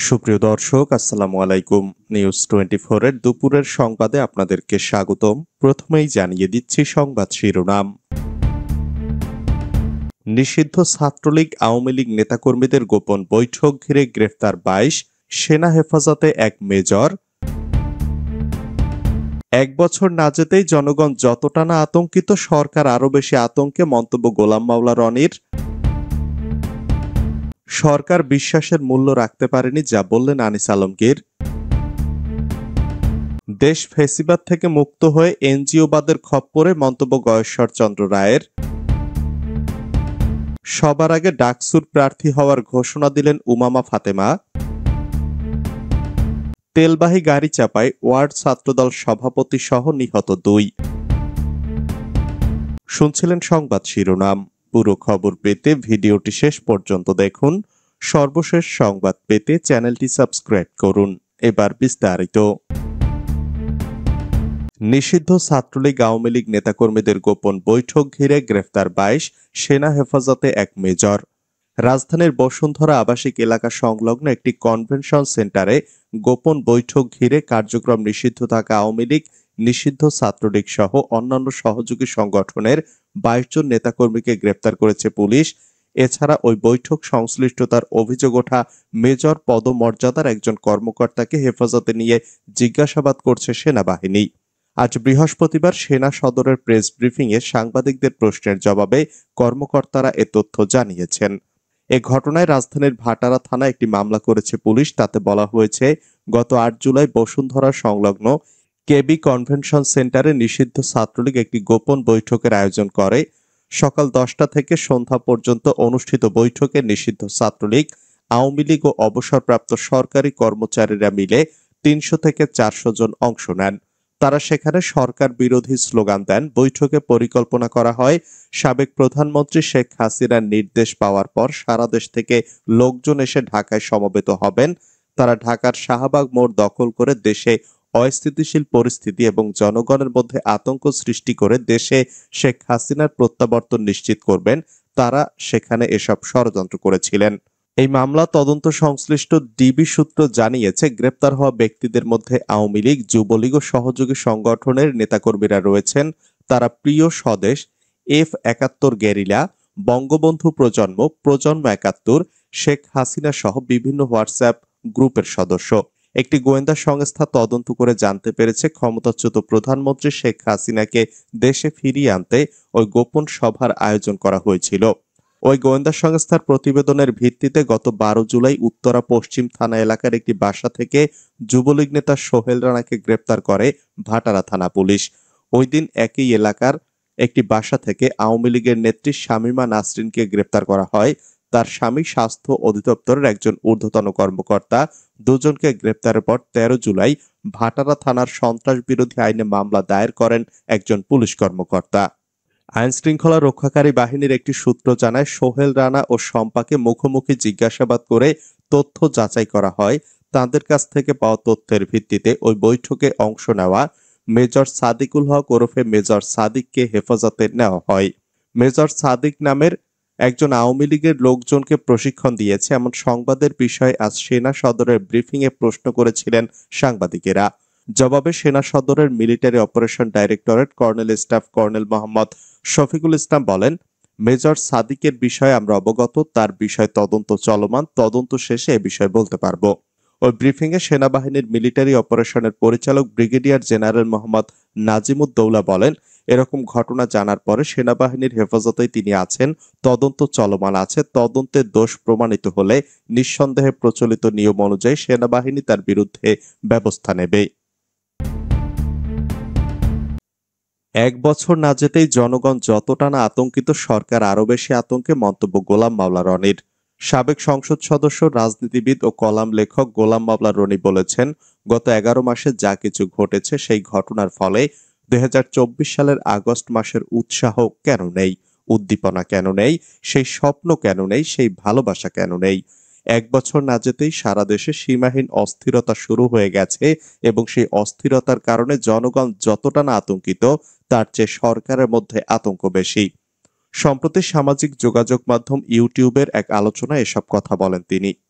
সুপ্রিয় দর্শক, আসসালামু আলাইকুম। নিউজ 24 এর দুপুরের সংবাদে আপনাদেরকে স্বাগতম। প্রথমেই জানিয়ে দিচ্ছি সংবাদ শিরোনাম। নিষিদ্ধ ছাত্রলীগ আওয়ামী লীগ নেতাকর্মীদের গোপন বৈঠক ঘিরে গ্রেফতার 22, সেনা হেফাজতে এক মেজর। 1 বছর না যেতেই জনগণ যতটা না আতঙ্কিত, সরকার আরো বেশি আতঙ্কে, মন্তব্য গোলাম মাওলা রনির। সরকার বিশ্বাসের মূল্য রাখতে পারেনি, যা বললেন আনিস আলমগীর। দেশ ফেসিবাদ থেকে মুক্ত হয়ে এনজিওবাদের খপ্পরে, মন্তব্য গয়েশ্বর চন্দ্র রায়ের। সবার আগে ডাকসুর প্রার্থী হওয়ার ঘোষণা দিলেন উমামা ফাতেমা। তেলবাহী গাড়ি চাপায় ওয়ার্ড ছাত্রদল সভাপতি সহ নিহত 2। শুনছিলেন সংবাদ শিরোনাম। পুরো খবর পেতে ভিডিওটি শেষ পর্যন্ত দেখুন। সর্বশেষ সংবাদ পেতে চ্যানেলটি সাবস্ক্রাইব করুন। এবার বিস্তারিত। নিষিদ্ধ ছাত্রলীগ আওয়ামী লীগ নেতাকর্মীদের গোপন বৈঠক ঘিরে গ্রেফতার 22, সেনা হেফাজতে এক মেজর। রাজধানীর বসুন্ধরা আবাসিক এলাকা সংলগ্ন একটি কনভেনশন সেন্টারে গোপন বৈঠক ঘিরে কার্যক্রম নিষিদ্ধ থাকা আওয়ামী লীগ, নিষিদ্ধ ছাত্রলীগ সহ অন্যান্য সহযোগী সংগঠনের 22 জন নেতাকর্মীকে গ্রেপ্তার করেছে পুলিশ। এছাড়া ওই বৈঠক সংশ্লিষ্টতার অভিযোগ ওঠা মেজর পদমর্যাদার একজন কর্মকর্তাকে হেফাজতে নিয়ে জিজ্ঞাসাবাদ করছে সেনাবাহিনী। আজ বৃহস্পতিবার সেনা সদরের প্রেস ব্রিফিংয়ে সাংবাদিকদের প্রশ্নের জবাবে কর্মকর্তারা এ তথ্য জানিয়েছেন। এ ঘটনায় রাজধানীর ভাটারা থানায় একটি মামলা করেছে পুলিশ। তাতে বলা হয়েছে, গত 8 জুলাই বসুন্ধরা সংলগ্ন কেবি কনভেনশন সেন্টারে নিষিদ্ধ ছাত্রলীগ একটি গোপন বৈঠকের আয়োজন করে। সকাল 10টা থেকে সন্ধ্যা পর্যন্ত অনুষ্ঠিত বৈঠকে নিষিদ্ধ ছাত্রলীগ, আওয়ামী লীগ ও অবসরপ্রাপ্ত সরকারি কর্মচারীরা মিলে 300 থেকে 400 জন অংশ নেন। তারা সেখানে সরকার বিরোধী স্লোগান দেন। বৈঠকে পরিকল্পনা করা হয়, সাবেক প্রধানমন্ত্রী শেখ হাসিনার নির্দেশ পাওয়ার পর সারা দেশ থেকে লোকজন এসে ঢাকায় সমবেত হবেন। তারা ঢাকার শাহবাগ মোড় দখল করে দেশে অস্থিতিশীল পরিস্থিতি এবং জনগণের মধ্যে আতঙ্ক সৃষ্টি করে দেশে শেখ হাসিনার প্রত্যাবর্তন নিশ্চিত করবেন। তারা সেখানে এসব ষড়যন্ত্র করেছিলেন। এই মামলা তদন্ত সংশ্লিষ্ট ডিবি সূত্র জানিয়েছে, গ্রেপ্তার হওয়া ব্যক্তিদের মধ্যে আওয়ামী লীগ, যুবলীগ ও সহযোগী সংগঠনের নেতাকর্মীরা রয়েছেন। তারা প্রিয় স্বদেশ, F71 গেরিলা, বঙ্গবন্ধু প্রজন্ম, প্রজন্ম 71, শেখ হাসিনা সহ বিভিন্ন হোয়াটসঅ্যাপ গ্রুপের সদস্য। একটি গোয়েন্দা সংস্থা তদন্ত করে জানতে পেরেছে, ক্ষমতাচ্যুত প্রধানমন্ত্রী শেখ হাসিনাকে দেশে ফিরিয়ে আনতে ওই গোপন সভার আয়োজন করা হয়েছিল। ওই গোয়েন্দা সংস্থার প্রতিবেদনের ভিত্তিতে গত 12 জুলাই উত্তরা পশ্চিম থানা এলাকার একটি বাসা থেকে যুবলীগ নেতা সোহেল রানাকে গ্রেপ্তার করে ভাটারা থানা পুলিশ। ওই দিন একই এলাকার একটি বাসা থেকে আওয়ামী লীগের নেত্রী শামীমা নাসরিনকে গ্রেপ্তার করা হয়। তার স্বামী স্বাস্থ্য অধিদপ্তরের একজন ঊর্ধ্বতন কর্মকর্তা। দুজনকে গ্রেপ্তারের পর 13 জুলাই ভাটারা থানার সন্ত্রাস বিরোধী আইনে মামলা দায়ের করেন একজন পুলিশ কর্মকর্তা। আইন শৃঙ্খলা রক্ষাকারী বাহিনীর একটি সূত্র জানায়, সোহেল রানা ও শম্পাকে মুখোমুখি জিজ্ঞাসাবাদ করে তথ্য যাচাই করা হয়। তাদের কাছ থেকে পাওয়া তথ্যের ভিত্তিতে ওই বৈঠকে অংশ নেওয়া মেজর সাদিকুল হক ওরফে মেজর সাদিককে হেফাজতে নেওয়া হয়। মেজর সাদিক নামের একজন আওয়ামী লীগের লোকজনকে প্রশিক্ষণ দিয়েছে এমন সংবাদের বিষয়ে আজ সেনা সদরের ব্রিফিংয়ে প্রশ্ন করেছিলেন সাংবাদিকেরা। জবাবে সেনা সদরের military operation directorate colonel staff colonel Mohammad Shafiqul Islam বলেন, মেজর সাদিকের বিষয়ে আমরা অবগত, তার বিষয় তদন্ত চলমান, তদন্ত শেষে এ বিষয়ে বলতে পারবো। ওই ব্রিফিংয়ে সেনাবাহিনীর মিলিটারি অপারেশনের পরিচালক ব্রিগেডিয়ার জেনারেল মোহাম্মদ নাজিমুদ্দৌলা বলেন, এরকম ঘটনা জানার পরে সেনাবাহিনীর হেফাজতেই তিনি আছেন, তদন্ত চলমান আছে। তদন্তে দোষ প্রমাণিত হলে নিঃসন্দেহে প্রচলিত নিয়ম অনুযায়ী সেনাবাহিনী তার বিরুদ্ধে ব্যবস্থা নেবে। 1 বছর না যেতেই জনগণ যতটা না আতঙ্কিত, সরকার আরো বেশি আতঙ্কে, মন্তব্য গোলাম মাওলা রনির। সাবেক সংসদ সদস্য, রাজনীতিবিদ ও কলাম লেখক গোলাম মাওলা রনি বলেছেন, গত 11 মাসে যা কিছু ঘটেছে সেই ঘটনার ফলে 2024 সালের আগস্ট মাসের উৎসাহ কেন নেই, উদ্দীপনা কেন নেই, সেই স্বপ্ন কেন নেই, সেই ভালোবাসা কেন নেই। 1 বছর না যেতেই সারা দেশে সীমাহীন অস্থিরতা শুরু হয়ে গেছে এবং সেই অস্থিরতার কারণে জনগণ যতটা না আতঙ্কিত, তার চেয়ে সরকারের মধ্যে আতঙ্ক বেশি। সম্প্রতি সামাজিক যোগাযোগ মাধ্যম ইউটিউবের এক আলোচনায় এসব কথা বলেন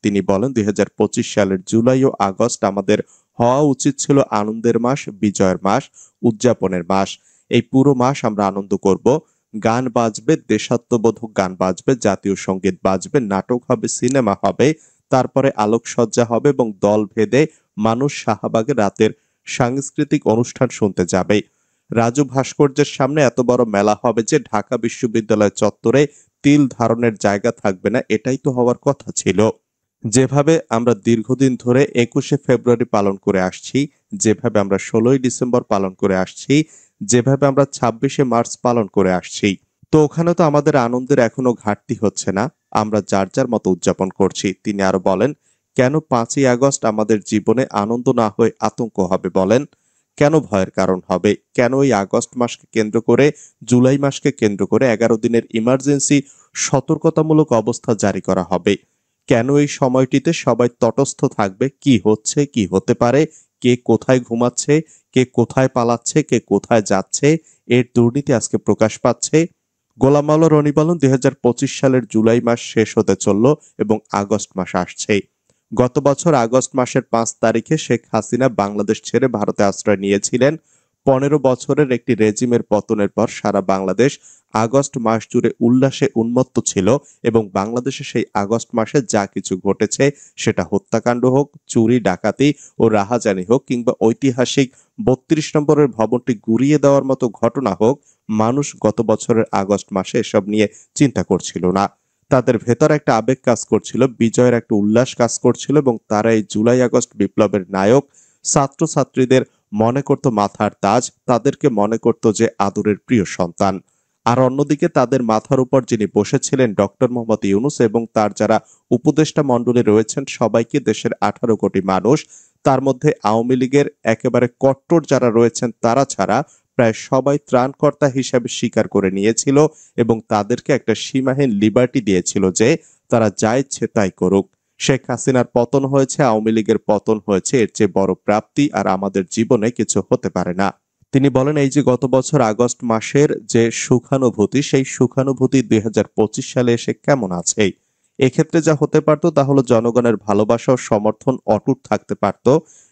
তিনি বলেন ২০২৫ সালের জুলাই ও আগস্ট আমাদের হওয়া উচিত ছিল আনন্দের মাস, বিজয়ের মাস, উদযাপনের মাস। এই পুরো মাস আমরা আনন্দ করব, গান বাজবে, দেশাত্মবোধক গান বাজবে, জাতীয় সঙ্গীত বাজবে, নাটক হবে, সিনেমা হবে, তারপরে আলোকসজ্জা হবে এবং দল ভেদে মানুষ শাহবাগে রাতের সাংস্কৃতিক অনুষ্ঠান শুনতে যাবে। রাজু ভাস্কর্যের সামনে এত বড় মেলা হবে যে ঢাকা বিশ্ববিদ্যালয় চত্বরে তিল ধারণের জায়গা থাকবে না, এটাই তো হওয়ার কথা ছিল। যেভাবে আমরা দীর্ঘদিন ধরে ২১শে ফেব্রুয়ারি পালন করে আসছি, যেভাবে আমরা ১৬ই ডিসেম্বর পালন করে আসছি, যেভাবে আমরা ২৬শে মার্চ পালন করে আসছি, তো ওখানে তো আমাদের আনন্দের এখনো ঘাটতি হচ্ছে না, আমরা যার যার মতো উদযাপন করছি। তিনি আরো বলেন, কেন ৫ই আগস্ট আমাদের জীবনে আনন্দ না হয়ে আতঙ্ক হবে বলেন? কেন ভয়ের কারণ হবে? কেন এই আগস্ট মাসকে কেন্দ্র করে, জুলাই মাসকে কেন্দ্র করে ১১ দিনের ইমার্জেন্সি সতর্কতামূলক অবস্থা জারি করা হবে? কেন এই সময়টিতে সবাই তটস্থ থাকবে, কি হচ্ছে, কি হতে পারে, কে কোথায় ঘুমাচ্ছে, কে কোথায় পালাচ্ছে, কে কোথায় যাচ্ছে, এর দুর্নীতি আজকে প্রকাশ পাচ্ছে। গোলাম মাওলা রনি বলেন ২০২৫ সালের জুলাই মাস শেষ হতে চলল এবং আগস্ট মাস আসছে। গত বছর আগস্ট মাসের ৫ তারিখে শেখ হাসিনা বাংলাদেশ ছেড়ে ভারতে আশ্রয় নিয়েছিলেন। ১৫ বছরের একটি রেজিমের পতনের পর সারা বাংলাদেশ আগস্ট মাস জুড়ে উল্লাসে উন্মত্ত ছিল এবং বাংলাদেশে সেই আগস্ট মাসে যা কিছু ঘটেছে, সেটা হত্যাকাণ্ড হোক, চুরি ডাকাতি ও রাহাজানি হোক, কিংবা ঐতিহাসিক ৩২ নম্বরের ভবনটি গুঁড়িয়ে দেওয়ার মতো ঘটনা হোক, মানুষ গত বছরের আগস্ট মাসে এসব নিয়ে চিন্তা করছিল না। তাদের ভেতর একটা আবেগ কাজ করছিল, বিজয়ের একটা উল্লাস কাজ করছিল এবং তারা এই জুলাই আগস্ট বিপ্লবের নায়ক ছাত্রছাত্রীদের মনে করত মাথার তাজ, তাদেরকে মনে করত যে আদরের প্রিয় সন্তান। আর অন্যদিকে তাদের মাথার উপর যিনি বসেছিলেন ডক্টর মোহাম্মদ ইউনূস এবং তার যারা উপদেষ্টা মণ্ডলী রয়েছেন, সবাইকে দেশের ১৮ কোটি মানুষ, তার মধ্যে আওয়ামী লীগের একেবারে কট্টর যারা রয়েছেন তারা ছাড়া প্রায় সবাই ত্রাণকর্তা হিসাবে স্বীকার করে নিয়েছিল এবং তাদেরকে একটা সীমাহীন লিবার্টি দিয়েছিল যে তারা যা ইচ্ছে তাই করুক। শেখ হাসিনার পতন হয়েছে, আওয়ামী লীগের পতন হয়েছে, এর চেয়ে বড় প্রাপ্তি আর আমাদের জীবনে কিছু হতে পারে না। তিনি বলেন, এই যে গত বছর আগস্ট মাসের যে সুখানুভূতি, সেই সুখানুভূতি ২০২৫ সালে এসে কেমন আছে? এক্ষেত্রে যা হতে পারত তা হলো জনগণের ভালোবাসা ও সমর্থন অটুট থাকতে পারত।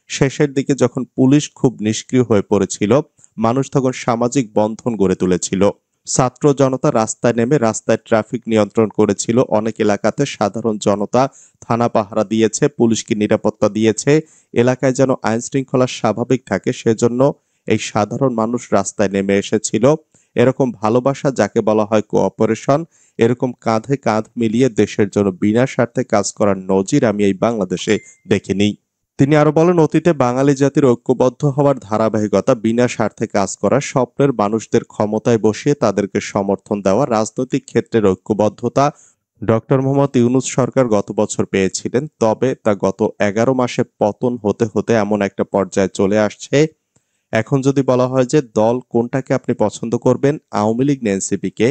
শেষের দিকে যখন পুলিশ খুব নিষ্ক্রিয় হয়ে পড়েছিল, মানুষ তখন সামাজিক বন্ধন গড়ে তুলেছিল। ছাত্র জনতা রাস্তায় নেমে রাস্তায় ট্রাফিক নিয়ন্ত্রণ করেছিল। অনেক এলাকাতে সাধারণ জনতা থানা পাহারা দিয়েছে, পুলিশকে নিরাপত্তা দিয়েছে। এলাকায় যেন আইন শৃঙ্খলা স্বাভাবিক থাকে সেজন্য এই সাধারণ মানুষ রাস্তায় নেমে এসেছিল। এরকম ভালোবাসা যাকে বলা হয় কোঅপারেশন, এরকম কাঁধে কাঁধ মিলিয়ে দেশের জন্য বিনা স্বার্থে কাজ করার নজির আমি এই বাংলাদেশে দেখিনি। তিনি আরো বলেন, অতীতে বাঙালি জাতির ঐক্যবদ্ধ হওয়ার ধারাবাহিকতা, বিনা স্বার্থে কাজ করা, স্বপ্নের মানুষদের ক্ষমতায় বসিয়ে তাদেরকে সমর্থন দেওয়া, রাজনৈতিক ক্ষেত্রের ঐক্যবদ্ধতা ডক্টর মোহাম্মদ ইউনূস সরকার গত বছর পেয়েছিলেন। তবে তা গত ১১ মাসে পতন হতে হতে এমন একটা পর্যায়ে চলে আসছে, এখন যদি বলা হয় যে দল কোনটাকে আপনি পছন্দ করবেন, আওয়ামী লীগ না এনসিপিকে,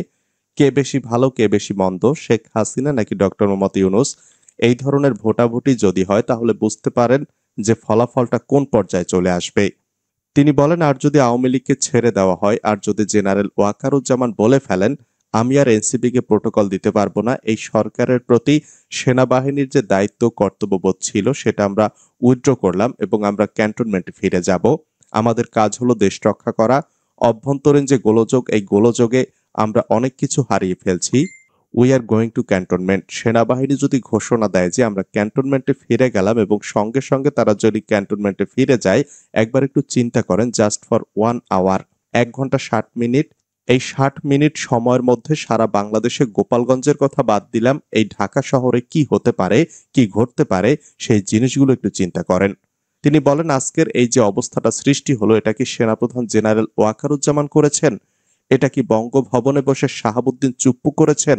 কে বেশি ভালো কে বেশি মন্দ, শেখ হাসিনা নাকি ডক্টর মোহাম্মদ ইউনূস, এই ধরনের ভোটাভুটি যদি হয় তাহলে বুঝতে পারেন যে ফলাফলটা কোন পর্যায়ে চলে আসবে। তিনি বলেন, আর যদি আওয়ামী লীগকে ছেড়ে দেওয়া হয়, আর যদি জেনারেল ওয়াকারুজ্জামান বলে ফেলেন আমি আর এনসিপিকে প্রোটোকল দিতে পারবো না, এই সরকারের প্রতি সেনাবাহিনীর যে দায়িত্ব কর্তব্যবোধ ছিল সেটা আমরা উইথড্র করলাম এবং আমরা ক্যান্টনমেন্টে ফিরে যাব, আমাদের কাজ হলো দেশ রক্ষা করা, অভ্যন্তরীণ যে গোলযোগ, এই গোলযোগে আমরা অনেক কিছু হারিয়ে ফেলছি, we are going to cantonment. সেনাবাহিনী যদি ঘোষণা দেয় যে আমরা ক্যান্টনমেন্টে ফিরে গেলাম এবং সঙ্গে সঙ্গে তারা যদি ক্যান্টনমেন্টে ফিরে যায়, একবার একটু চিন্তা করেন, জাস্ট ফর 1 আওয়ার, ১ ঘন্টা ৬০ মিনিট, এই ৬০ মিনিট সময়ের মধ্যে সারা বাংলাদেশে, গোপালগঞ্জের কথা বাদ দিলাম, এই ঢাকা শহরে কি হতে পারে, কি ঘটতে পারে, সেই জিনিসগুলো একটু চিন্তা করেন। তিনি বলেন, আজকের এই যে অবস্থাটা সৃষ্টি হলো, এটা কি সেনাপ্রধান জেনারেল ওয়াকারুজ্জামান করেছেন? এটা কি বঙ্গভবনে বসে শাহাবুদ্দিন চুপ্পু করেছেন?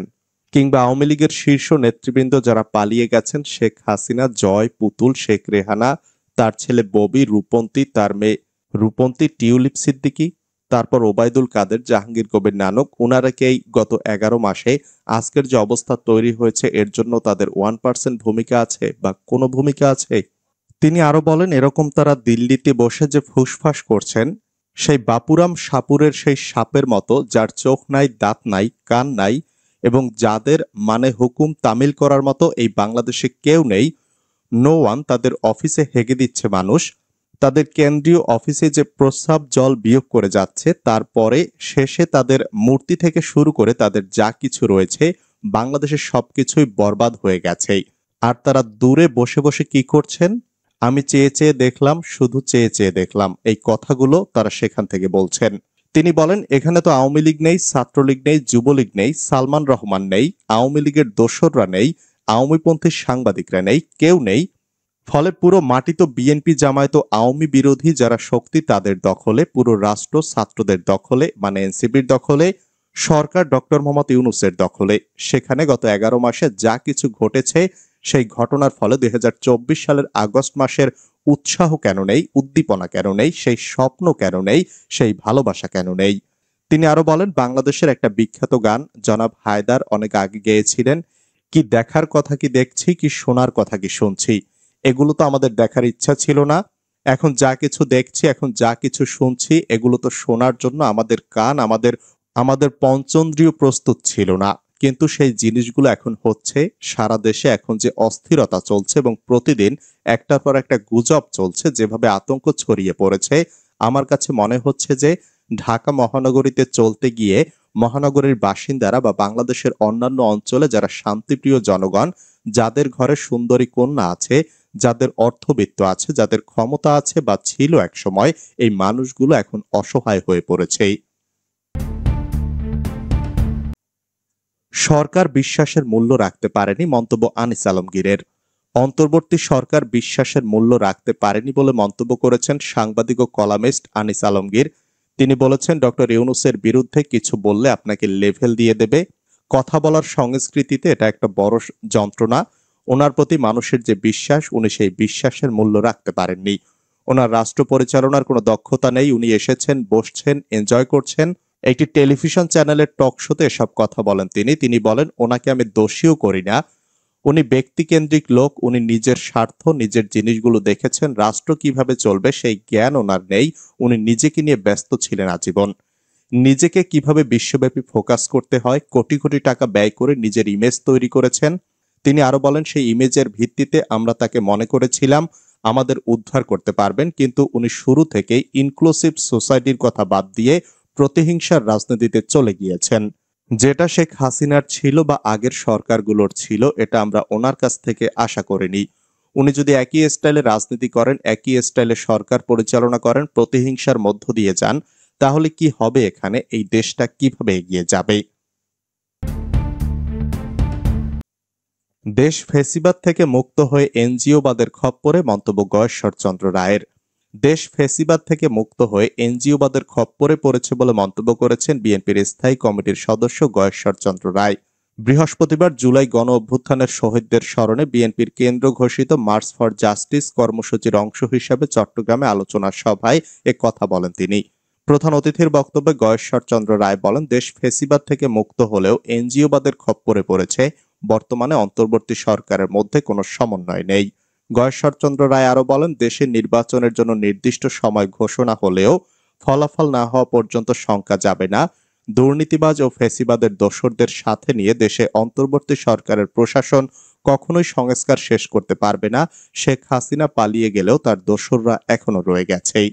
কিংবা আওয়ামী লীগের শীর্ষ নেতৃবৃন্দ যারা পালিয়ে গেছেন, শেখ হাসিনা, জয়, পুতুল, শেখ রেহানা, তার ছেলে ববি, রূপন্তী, তার মেয়ে রূপন্তী, টিউলিপ সিদ্দিকী, তারপর ওবায়দুল কাদের, জাহাঙ্গীর কবির নানক, ওনারাকেই গত ১১ মাসে আজকের যে অবস্থা তৈরি হয়েছে এর জন্য তাদের 1% ভূমিকা আছে বা কোনো ভূমিকা আছে? তিনি আরো বলেন, এরকম তারা দিল্লিতে বসে যে ফুসফাস করছেন, সেই বাপুরাম সাপুরের সেই সাপের মতো যার চোখ নাই, দাঁত নাই, কান নাই এবং যাদের মানে হুকুম তামিল করার মতো এই বাংলাদেশে কেউ নেই, নো ওয়ান, তাদের অফিসে হেগে দিচ্ছে মানুষ, তাদের কেন্দ্রীয় অফিসে যে প্রস্রাব জল বিয়োগ করে যাচ্ছে, তারপরে শেষে তাদের মূর্তি থেকে শুরু করে তাদের যা কিছু রয়েছে বাংলাদেশের সবকিছুই বরবাদ হয়ে গেছে। আর তারা দূরে বসে বসে কি করছেন? আমি চেয়ে চেয়ে দেখলাম, শুধু চেয়ে চেয়ে দেখলাম, এই কথাগুলো তারা সেখান থেকে বলছেন। তিনি বলেন, এখানে তো আওয়ামী লীগ নেই, ছাত্রলীগ নেই, যুবলীগ নেই, সালমান রহমান নেই, আওয়ামী লীগের দোসররা নেই, আওয়ামীপন্থী সাংবাদিকরা নেই, কেউ নেই। ফলে পুরো মাটি তো বিএনপি জামায়াত ও আওয়ামী বিরোধী যারা শক্তি তাদের দখলে, পুরো রাষ্ট্র ছাত্রদের দখলে, মানে এনসিপির দখলে, সরকার ডক্টর মোহাম্মদ ইউনূসের দখলে। সেখানে গত 11 মাসে যা কিছু ঘটেছে সেই ঘটনার ফলে 2024 সালের আগস্ট মাসের উৎসাহ কেন নেই, উদ্দীপনা কেন নেই, সেই স্বপ্ন কেন নেই, সেই ভালোবাসা কেন নেই? তিনি আরো বলেন, বাংলাদেশের একটা বিখ্যাত গান জনাব হায়দার অনেক আগে গেয়েছিলেন, কি দেখার কথা কি দেখছি, কি শোনার কথা কি শুনছি। এগুলো তো আমাদের দেখার ইচ্ছা ছিল না। এখন যা কিছু দেখছি, এখন যা কিছু শুনছি, এগুলো তো শোনার জন্য আমাদের কান, আমাদের পঞ্চেন্দ্রিয় প্রস্তুত ছিল না। কিন্তু সেই জিনিসগুলো এখন হচ্ছে। সারা দেশে এখন যে অস্থিরতা চলছে এবং প্রতিদিন একটার পর একটা গুজব চলছে, যেভাবে আতঙ্ক ছড়িয়ে পড়েছে, আমার কাছে মনে হচ্ছে যে ঢাকা মহানগরীতে চলতে গিয়ে মহানগরীর বাসিন্দারা বা বাংলাদেশের অন্যান্য অঞ্চলে যারা শান্তিপ্রিয় জনগণ, যাদের ঘরে সুন্দরী কন্যা আছে, যাদের অর্থবিত্ত আছে, যাদের ক্ষমতা আছে বা ছিল একসময়, এই মানুষগুলো এখন অসহায় হয়ে পড়েছে। সরকার বিশ্বাসের মূল্য রাখতে পারেনি, মন্তব্য আনিস আলমগীরের। অন্তর্বর্তী সরকার বিশ্বাসের মূল্য রাখতে পারেনি বলে মন্তব্য করেছেন সাংবাদিক ও কলামিস্ট আনিস আলমগীর। তিনি বলেছেন, ডক্টর ইউনূসের বিরুদ্ধে কিছু বললে আপনাকে লেভেল দিয়ে দেবে। কথা বলার সংস্কৃতিতে এটা একটা বড় যন্ত্রণা। ওনার প্রতি মানুষের যে বিশ্বাস, উনি সেই বিশ্বাসের মূল্য রাখতে পারেননি। ওনার রাষ্ট্র পরিচালনার কোনো দক্ষতা নেই। উনি এসেছেন, বসছেন, এনজয় করছেন। একটি টেলিভিশন চ্যানেলের টক শোতে এসব কথা বলেন তিনি বলেন, ওনাকে আমি দোষীও করি না। উনি ব্যক্তিকেন্দ্রিক লোক, উনি নিজের স্বার্থ, নিজের জিনিসগুলো দেখেছেন। রাষ্ট্র কিভাবে চলবে সেই জ্ঞান ওনার নেই। উনি নিজেকে নিয়ে ব্যস্ত ছিলেন আজীবন। নিজেকে কিভাবে বিশ্বব্যাপী ফোকাস করতে হয়, কোটি কোটি টাকা ব্যয় করে নিজের ইমেজ তৈরি করেছেন। তিনি আরো বলেন, সেই ইমেজের ভিত্তিতে আমরা তাকে মনে করেছিলাম আমাদের উদ্ধার করতে পারবেন, কিন্তু উনি শুরু থেকেই ইনক্লুসিভ সোসাইটির কথা বাদ দিয়ে প্রতিহিংসার রাজনীতিতে চলে গিয়েছেন। যেটা শেখ হাসিনার ছিল বা আগের সরকারগুলোর ছিল, এটা আমরা ওনার কাছ থেকে আশা করিনি। উনি যদি একই স্টাইলে রাজনীতি করেন, একই স্টাইলে সরকার পরিচালনা করেন, প্রতিহিংসার মধ্য দিয়ে যান, তাহলে কি হবে এখানে? এই দেশটা কিভাবে এগিয়ে যাবে? দেশ ফেসিবাদ থেকে মুক্ত হয়ে এনজিওবাদের খপ্পরে, মন্তব্য গয়েশ্বরচন্দ্র রায়ের। দেশ ফেসিবাদ থেকে মুক্ত হয়ে এনজিওবাদের খপ্পরে পড়েছে বলে মন্তব্য করেছেন বিএনপির স্থায়ী কমিটির সদস্য গয়েশ্বরচন্দ্র রায়। বৃহস্পতিবার জুলাই গণ অভ্যুত্থানের শহীদদের স্মরণে বিএনপির কেন্দ্র ঘোষিত মার্চ ফর জাস্টিস কর্মসূচির অংশ হিসেবে চট্টগ্রামে আলোচনা সভায় এ কথা বলেন তিনি। প্রধান অতিথির বক্তব্যে গয়েশ্বরচন্দ্র রায় বলেন, দেশ ফেসিবাদ থেকে মুক্ত হলেও এনজিওবাদের খপ্পরে পড়েছে। বর্তমানে অন্তর্বর্তী সরকারের মধ্যে কোনো সমন্বয় নেই। গয়েশ্বরচন্দ্র রায় আরো বলেন, দেশে নির্বাচনের জন্য নির্দিষ্ট সময় ঘোষণা হলেও ফলাফল না হওয়া পর্যন্ত শঙ্কা যাবে না। দুর্নীতিবাজ ও ফেসিবাদের দোসরদের সাথে নিয়ে দেশে অন্তর্বর্তী সরকারের প্রশাসন কখনোই সংস্কার শেষ করতে পারবে না। শেখ হাসিনা পালিয়ে গেলেও তার দোসররা এখনো রয়ে গেছেই।